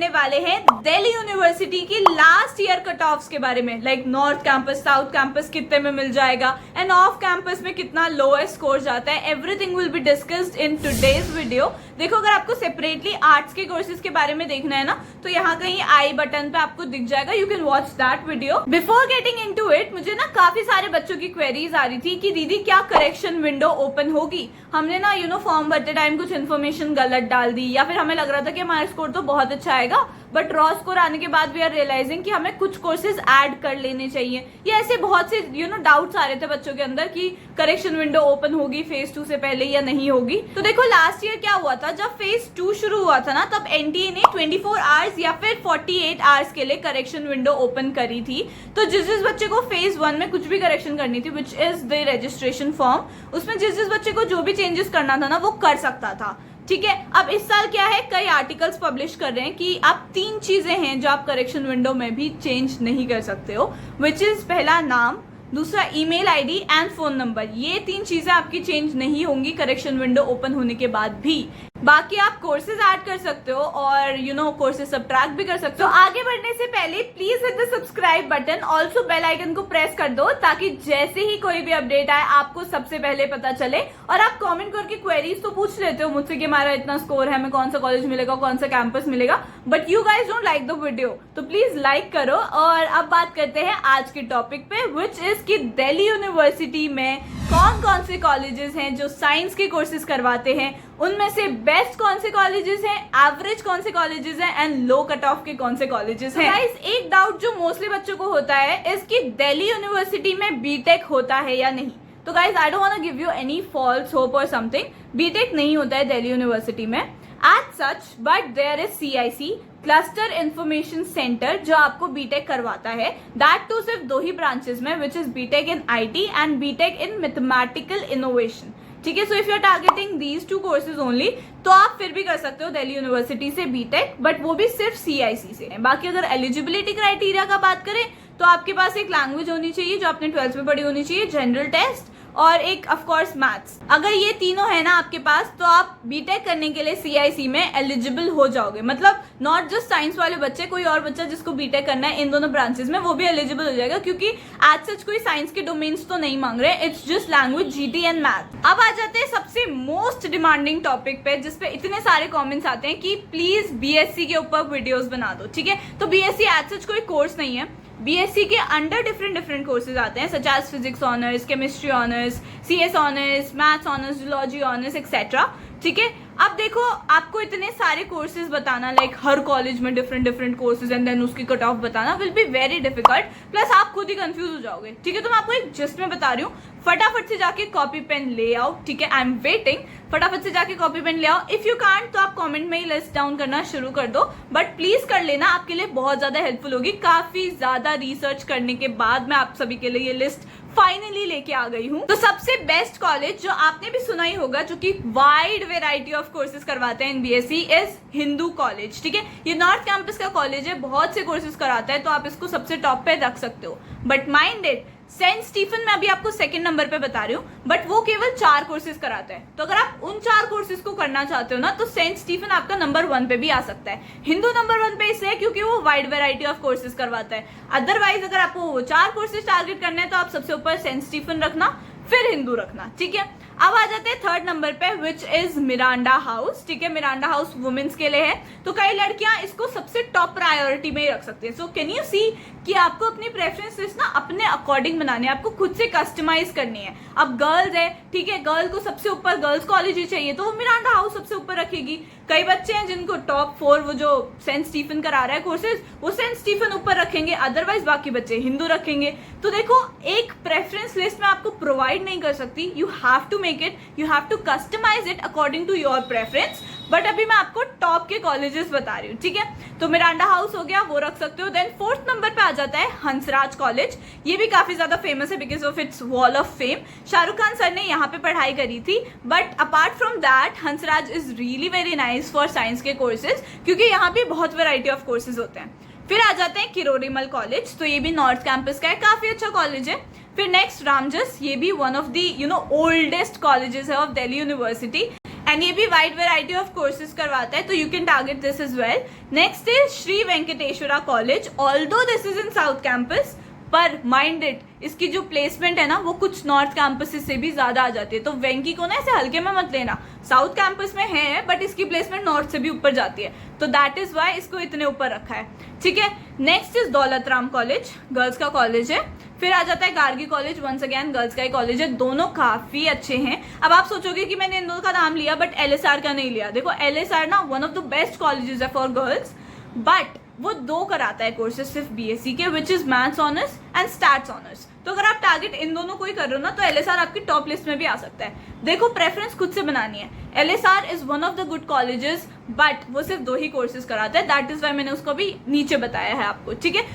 करने वाले हैं दिल्ली यूनिवर्सिटी की लास्ट ईयर कट ऑफ्स के बारे में, like north campus, south campus कितने में मिल जाएगा एंड ऑफ कैंपस में कितना लोएस्ट स्कोर जाता है। Everything will be discussed in today's video. देखो, अगर आपको सेपरेटली आर्ट्स के कोर्सेज के बारे में देखना है ना, तो यहाँ कहीं आई बटन पे आपको दिख जाएगा, you can watch that video. Before getting into it, मुझे ना काफी सारे बच्चों की क्वेरीज आ रही थी कि दीदी क्या करेक्शन विंडो ओपन होगी। हमने ना फॉर्म भरते टाइम कुछ इन्फॉर्मेशन गलत डाल दी, या फिर हमें लग रहा था कि हमारा स्कोर तो बहुत अच्छा आएगा, बट रॉ स्कोर आने के बाद वी आर रियलाइजिंग कि हमें कुछ कोर्सेज ऐड कर लेने चाहिए। ये ऐसे बहुत से डाउट्स आ रहे थे बच्चों के अंदर कि करेक्शन विंडो ओपन होगी फेज 2 से पहले या नहीं होगी। तो देखो, लास्ट ईयर क्या हुआ था, जब फेज 2 शुरू हुआ था ना, तब एनटीए ने 24 आवर्स या फिर 48 आवर्स के लिए करेक्शन विंडो ओपन करी थी। तो जिस बच्चे को फेज 1 में कुछ भी करेक्शन करनी थी, which is the registration form, उसमें जिस बच्चे को जो भी चेंजेस करना था ना, वो कर सकता था। ठीक है, अब इस साल क्या है, कई आर्टिकल्स पब्लिश कर रहे हैं कि आप 3 चीजें हैं जो आप करेक्शन विंडो में भी चेंज नहीं कर सकते हो, विच इज पहला नाम, दूसरा email ID and phone number. ये 3 चीजें आपकी चेंज नहीं होंगी करेक्शन विंडो ओपन होने के बाद भी। बाकी आप कोर्सेज ऐड कर सकते हो और कोर्सेज सब्ट्रैक्ट भी कर सकते हो। आगे बढ़ने से पहले please hit the subscribe button, also bell icon को प्रेस कर दो ताकि जैसे ही कोई भी अपडेट आए आपको सबसे पहले पता चले। और आप कमेंट करके क्वेरीज तो पूछ लेते हो मुझसे कि हमारा इतना स्कोर है, हमें कौन सा कॉलेज मिलेगा, कौन सा कैंपस मिलेगा, but you guys don't like the video, तो प्लीज लाइक करो। और अब बात करते हैं आज के टॉपिक पे, विच इज कि दिल्ली यूनिवर्सिटी में कौन कौन से कॉलेजेस हैं जो साइंस के कोर्सेज करवाते हैं, उनमें से बेस्ट कौन से कॉलेजेस हैं, एवरेज कौन से कॉलेजेस हैं एंड लो कट ऑफ के कौन से कॉलेजेस हैं। गाइस, एक डाउट जो मोस्टली बच्चों को होता है इस कि दिल्ली यूनिवर्सिटी में बीटेक होता है या नहीं। तो guys, I don't want to give you any false hope और समथिंग, बीटेक नहीं होता है दिल्ली यूनिवर्सिटी में as such, but there is CIC, cluster information centre, जो आपको बीटेक करवाता है। दैट टू सिर्फ 2 ही ब्रांचेस में, which is B Tech in IT and B Tech in mathematical innovation. ठीक है, so if you are targeting these 2 courses only, तो आप फिर भी कर सकते हो दिल्ली यूनिवर्सिटी से बीटेक, बट वो भी सिर्फ CIC से है। बाकी अगर एलिजिबिलिटी क्राइटेरिया का बात करें तो आपके पास एक लैंग्वेज होनी चाहिए जो आपने 12th में पढ़ी होनी चाहिए, जनरल टेस्ट, और एक ऑफ कोर्स मैथ्स। अगर ये तीनों है ना आपके पास, तो आप बीटेक करने के लिए CIC में एलिजिबल हो जाओगे। मतलब नॉट जस्ट साइंस वाले बच्चे, कोई और बच्चा जिसको बीटेक करना है इन दोनों ब्रांचेस में, वो भी एलिजिबल हो जाएगा, क्योंकि एज सच कोई साइंस के डोमेन्स तो नहीं मांग रहे, it's just language, GT and math. अब आ जाते हैं सबसे मोस्ट डिमांडिंग टॉपिक पे, जिसपे इतने सारे कॉमेंट्स आते हैं कि प्लीज BSc के ऊपर वीडियोज बना दो। ठीक है, तो BSc एज सच कोई कोर्स नहीं है। BSc के अंडर डिफरेंट कोर्सेज आते हैं, such as physics honours, chemistry honours, CS honours, maths honours, zoology honours etcetera. ठीक है, अब देखो, आपको इतने सारे कोर्सेज बताना, लाइक हर कॉलेज में डिफरेंट कोर्सेज एंड देन उसकी कट ऑफ बताना will be very difficult, plus आप खुद ही कंफ्यूज हो जाओगे। ठीक है, तो मैं आपको एक जिस्ट में बता रही हूँ, फटाफट से जाके कॉपी पेन ले आओ। ठीक है, आई एम वेटिंग, फटाफट से जाके कॉपी पेन ले आओ। इफ यू कांट तो आप कमेंट में ही लिस्ट डाउन करना शुरू कर दो, बट प्लीज कर लेना, आपके लिए बहुत ज्यादा हेल्पफुल होगी। काफी ज्यादा रिसर्च करने के बाद मैं आप सभी के लिए ये लिस्ट फाइनली लेके आ गई हूँ। तो सबसे बेस्ट कॉलेज जो आपने भी सुना ही होगा, जो कि वाइड वेराइटी ऑफ कोर्सेज करवाते हैं इन BSc, इज हिंदू कॉलेज। ठीक है, ये नॉर्थ कैंपस का कॉलेज है, बहुत से कोर्सेज कराता है, तो आप इसको सबसे टॉप पे रख सकते हो। But mind it, Saint Stephen में अभी आपको 2nd नंबर पे बता रही हूँ, बट वो केवल 4 कोर्सेज कराता है। तो अगर आप उन 4 कोर्सेज को करना चाहते हो ना, तो सेंट स्टीफन आपका नंबर 1 पे भी आ सकता है। हिंदू नंबर 1 पे इसलिए क्योंकि वो वाइड वैरायटी ऑफ कोर्सेज करवाता है। अदरवाइज अगर आपको वो 4 कोर्सेज टारगेट करने हैं, तो आप सबसे ऊपर सेंट स्टीफन रखना, फिर हिंदू रखना। ठीक है, अब आ जाते हैं 3rd नंबर पे, विच इज मिरांडा हाउस। ठीक है, मिरांडा हाउस वुमेन्स के लिए है, तो कई लड़कियां इसको सबसे टॉप प्रायोरिटी में ही रख सकते हैं। सो कैन यू सी कि आपको अपनी प्रेफरेंस लिस्ट ना अपने अकॉर्डिंग बनाने हैं, आपको खुद से कस्टमाइज करनी है। अब गर्ल्स है, ठीक है, गर्ल को सबसे ऊपर गर्ल्स कॉलेज ही चाहिए, तो वो मिरांडा हाउस सबसे ऊपर रखेगी। कई बच्चे हैं जिनको टॉप 4 वो जो सेंट स्टीफन करा रहा है कोर्सेज, वो सेंट स्टीफन ऊपर रखेंगे, अदरवाइज बाकी बच्चे हिंदू रखेंगे। तो देखो, एक प्रेफरेंस लिस्ट में आपको प्रोवाइड नहीं कर सकती, you have to make it, you have to customise it according to your preference. But अभी मैं आपको टॉप के कॉलेजेस बता रही हूँ। ठीक है, तो मिरांडा हाउस हो गया, वो रख सकते हो। देन 4th नंबर पे आ जाता है हंसराज कॉलेज। ये भी काफी ज्यादा फेमस है because of its wall of fame. Shahrukh Khan sir ने यहाँ पे पढ़ाई करी थी, but apart from that Hansraj is really very nice for science के कोर्सेज, क्योंकि यहाँ पे बहुत वेराइटी ऑफ कोर्सेज होते हैं। फिर आ जाते हैं किरोड़ीमल कॉलेज, तो ये भी नॉर्थ कैंपस का है, काफी अच्छा कॉलेज है। फिर नेक्स्ट रामजस, ये भी one of the oldest colleges है ऑफ दिल्ली यूनिवर्सिटी। एंड ये भी वाइड वेराइटी ऑफ कोर्सेज करवाता है, तो you can target this as well. Next is Shri Venkateswara College. Although this is in south campus, पर माइंड इट, इसकी जो प्लेसमेंट है ना वो कुछ नॉर्थ कैंपस से भी ज्यादा आ जाती है. तो वेंकी को ना ऐसे हल्के में मत लेना. साउथ कैंपस में है बट इसकी प्लेसमेंट नॉर्थ से भी ऊपर जाती है, तो दैट इज वाई इसको इतने ऊपर रखा है. ठीक है. Next is Daulat Ram College, girls का कॉलेज है. फिर आ जाता है Gargi College, once again girls का ही कॉलेज है. दोनों काफी अच्छे हैं. अब आप सोचोगे कि मैंने इन दोनों का नाम लिया बट एलएसआर का नहीं लिया. देखो एलएसआर ना one of the best colleges है फॉर गर्ल्स, बट वो 2 कराता है कोर्सेज सिर्फ बीएससी के, विच is maths honours and stats honours. तो अगर आप टारगेट इन दोनों को ही कर रहे हो ना तो एलएसआर आपकी टॉप लिस्ट में भी आ सकता है. देखो प्रेफरेंस खुद से बनानी है. LSR is one of the good colleges, but वो सिर्फ 2 ही कोर्सेज कराता है. दैट इज वाई मैंने उसको भी नीचे बताया है आपको. ठीक है.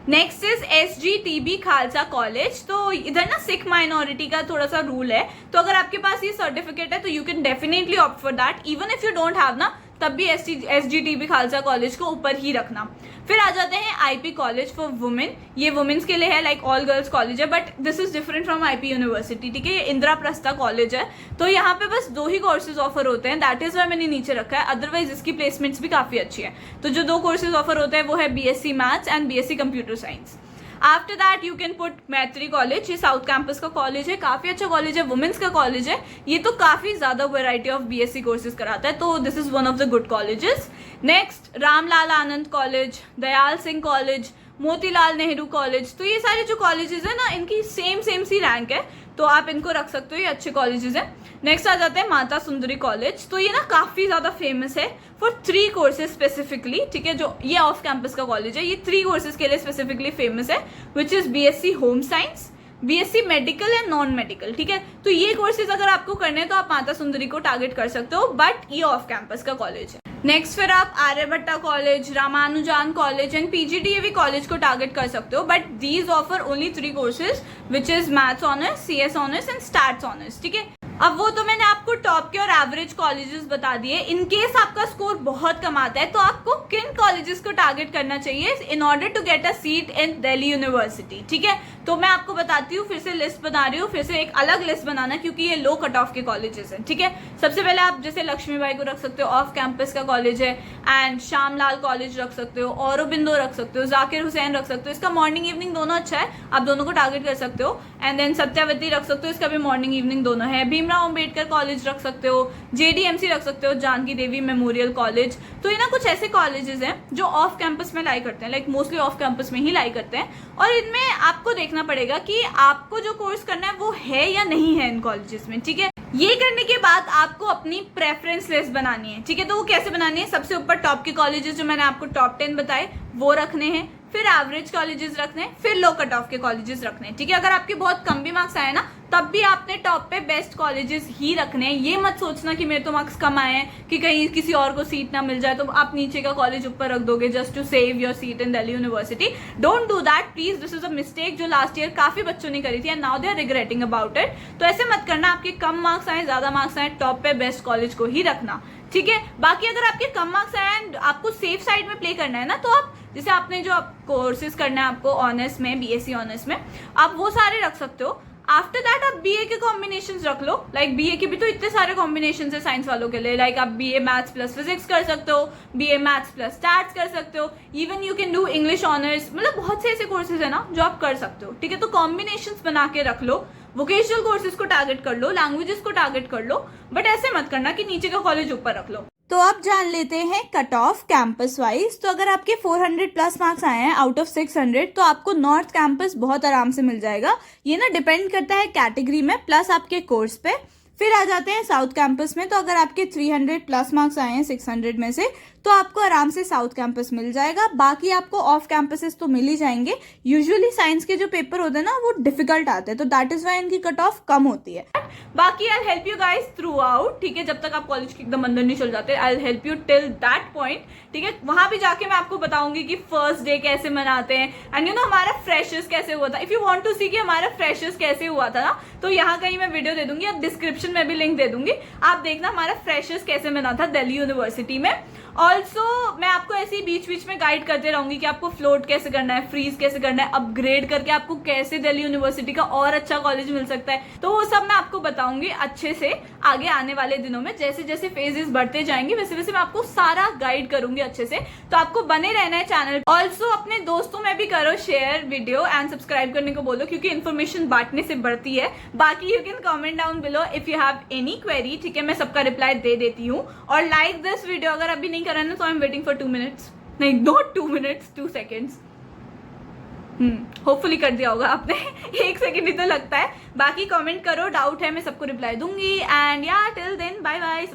Next is SGTB Khalsa college. तो इधर ना सिख माइनॉरिटी का थोड़ा सा रूल है, तो अगर आपके पास ये सर्टिफिकेट है तो you can definitely opt for that. Even if you don't have ना, तब भी SGTB खालसा कॉलेज को ऊपर ही रखना. फिर आ जाते हैं IP कॉलेज फॉर वुमेन. ये वुमेन्स के लिए है, लाइक ऑल गर्ल्स कॉलेज है, but this is different from IP university. ठीक है. ये इंदिराप्रस्था कॉलेज है, तो यहाँ पे बस 2 ही कोर्सेज ऑफर होते हैं. दैट इज वाई मैंने नीचे रखा है. अदरवाइज इसकी प्लेसमेंट्स भी काफी अच्छी है. तो जो 2 कोर्सेज ऑफर होते हैं वो है BSc maths and BSc computer science. After that you can put मैत्री कॉलेज. ये साउथ कैंपस का कॉलेज है, काफी अच्छा कॉलेज है, वुमेन्स का कॉलेज है. ये तो काफी ज्यादा वेराइटी ऑफ BSc कोर्सेज कराता है, तो this is one of the good colleges. Next Ramlal Anand college, Dayal Singh college, Motilal Nehru college. तो ये सारे जो कॉलेजेस है ना इनकी सेम सी रैंक है, तो आप इनको रख सकते हो, ये अच्छे कॉलेजेस हैं. नेक्स्ट आ जाते हैं माता सुंदरी कॉलेज. तो ये ना काफी ज्यादा फेमस है फॉर 3 कोर्सेज स्पेसिफिकली. ठीक है. जो ये ऑफ कैंपस का कॉलेज है, ये 3 कोर्सेज के लिए स्पेसिफिकली फेमस है, which is BSc home science, BSc medical and non medical. ठीक है. तो ये कोर्सेज अगर आपको करने हैं तो आप माता सुंदरी को टारगेट कर सकते हो, बट ये ऑफ कैंपस का कॉलेज है. नेक्स्ट फिर आप Aryabhatta college, Ramanujan college and PGDAV college को टारगेट कर सकते हो, but these offer only 3 courses, which is maths honours, CS honours and stats honours. ठीक है. अब वो तो मैंने आपको टॉप के और एवरेज कॉलेजेस बता दिए. इन केस आपका स्कोर बहुत कम आता है तो आपको किन कॉलेजेस को टारगेट करना चाहिए in order to get a seat in Delhi University. ठीक है. तो मैं आपको बताती हूँ, फिर से लिस्ट बना रही हूँ, फिर से एक अलग लिस्ट बनाना क्योंकि ये लो कट ऑफ के कॉलेजेस हैं. ठीक है. सबसे पहले आप जैसे लक्ष्मीबाई को रख सकते हो, ऑफ कैंपस का कॉलेज है, एंड श्यामलाल कॉलेज रख सकते हो, औरबिंदो रख सकते हो, जाकिर हुसैन रख सकते हो. इसका मॉर्निंग इवनिंग दोनों अच्छा है, आप दोनों को टारगेट कर सकते हो. एंड देन सत्यावती रख सकते हो, इसका भी मॉर्निंग इवनिंग दोनों है. भीमराव अम्बेडकर कॉलेज रख सकते हो, JDMC रख सकते हो, जानकी देवी मेमोरियल कॉलेज. तो ये ना कुछ ऐसे कॉलेजेस हैं जो ऑफ कैंपस में लाई करते हैं, लाइक मोस्टली ऑफ कैंपस में ही लाई करते हैं, और इनमें आपको देखना पड़ेगा कि आपको जो कोर्स करना है वो है या नहीं है इन कॉलेजेस में. ठीक है. ये करने के बाद आपको अपनी प्रेफरेंस लिस्ट बनानी है. ठीक है. तो वो कैसे बनानी है? सबसे ऊपर टॉप के कॉलेजेस जो मैंने आपको टॉप 10 बताए वो रखने हैं, फिर एवरेज कॉलेजेस रखने हैं, फिर लो कट ऑफ के कॉलेजेस रखने हैं. ठीक है. अगर आपके बहुत कम भी मार्क्स आए ना तब भी आपने टॉप पे बेस्ट कॉलेजेस ही रखने हैं. ये मत सोचना कि मेरे तो मार्क्स कम आए हैं कि कहीं किसी और को सीट ना मिल जाए तो आप नीचे का कॉलेज ऊपर रख दोगे just to save your seat in Delhi University. Don't do that please. This is a mistake जो लास्ट ईयर काफी बच्चों ने करी थी and now they are regretting about it. तो ऐसे मत करना. आपके कम मार्क्स आए, ज्यादा मार्क्स आए, टॉप पे बेस्ट कॉलेज को ही रखना. ठीक है. बाकी अगर आपके कम मार्क्स आए एंड आपको सेफ साइड में प्ले करना है ना, तो आप जैसे आपने जो कोर्सेज करना है आपको ऑनर्स में, BSc ऑनर्स में, आप वो सारे रख सकते हो. आफ्टर दैट आप BA के कॉम्बिनेशन रख लो. लाइक BA के भी तो इतने सारे कॉम्बिनेशन है साइंस वालों के लिए. लाइक आप BA मैथ्स प्लस फिजिक्स कर सकते हो, BA मैथ्स प्लस स्टैट्स कर सकते हो, even you can do English honours. मतलब बहुत से ऐसे कोर्सेज है ना जो आप कर सकते हो. ठीक है. तो कॉम्बिनेशन बना के रख लो. वोकेशनल कोर्सेज को टारगेट कर लो, लैंग्वेजेस को टारगेट कर लो, बट ऐसे मत करना कि नीचे का कॉलेज ऊपर रख लो. तो अब जान लेते हैं कट ऑफ कैंपस वाइज. तो अगर आपके 400 प्लस मार्क्स आए हैं आउट ऑफ 600 तो आपको नॉर्थ कैंपस बहुत आराम से मिल जाएगा. ये ना डिपेंड करता है कैटेगरी में प्लस आपके कोर्स पे. फिर आ जाते हैं साउथ कैंपस में. तो अगर आपके 300 प्लस मार्क्स आए हैं 600 में से तो आपको आराम से साउथ कैंपस मिल जाएगा. बाकी आपको ऑफ कैंपसेस तो मिल ही जाएंगे. यूजुअली साइंस के जो पेपर होते हैं ना वो डिफिकल्ट आते हैं, तो दैट इज वाई इनकी कट ऑफ कम होती है. बाकी I help you guys through out. ठीक है. जब तक आप कॉलेज के एकदम अंदर नहीं चल जाते, I help you till that point. ठीक है. वहां भी जाके मैं आपको बताऊंगी कि फर्स्ट डे कैसे मनाते हैं एंड यू नो हमारा फ्रेशर्स कैसे हुआ था. इफ यू वांट टू सी कि हमारा फ्रेशर्स कैसे हुआ था ना, तो यहाँ कहीं मैं वीडियो दे दूंगी, अब डिस्क्रिप्शन में भी लिंक दे दूंगी. आप देखना हमारा फ्रेशर्स कैसे मना था दिल्ली यूनिवर्सिटी में. ऑल्सो मैं आपको ऐसे ही बीच बीच में गाइड करते रहूंगी कि आपको फ्लोट कैसे करना है, फ्रीज कैसे करना है, अपग्रेड करके आपको कैसे दिल्ली यूनिवर्सिटी का और अच्छा कॉलेज मिल सकता है। तो वो सब मैं आपको बताऊंगी अच्छे से आगे आने वाले दिनों में। जैसे जैसे फेजेस बढ़ते जाएंगे वैसे वैसे मैं आपको सारा गाइड करूंगी अच्छे से। तो आपको बने रहना है चैनल। ऑल्सो अपने दोस्तों में भी करो शेयर वीडियो एंड सब्सक्राइब करने को बोलो, क्योंकि इन्फॉर्मेशन बांटने से बढ़ती है। बाकी you can comment down below if you have any query, ठीक है, मैं सबका रिप्लाई दे देती हूँ। और लाइक दिस वीडियो अगर अभी नहीं करा ना तो I am waiting for 2 minutes, नहीं नॉट 2 मिनट्स, 2 सेकेंड्स। होपफुली कर दिया होगा आपने 1 सेकेंड ही तो लगता है। बाकी कमेंट करो, डाउट है मैं सबको रिप्लाई दूंगी। एंड या टिल देन बाय बाय।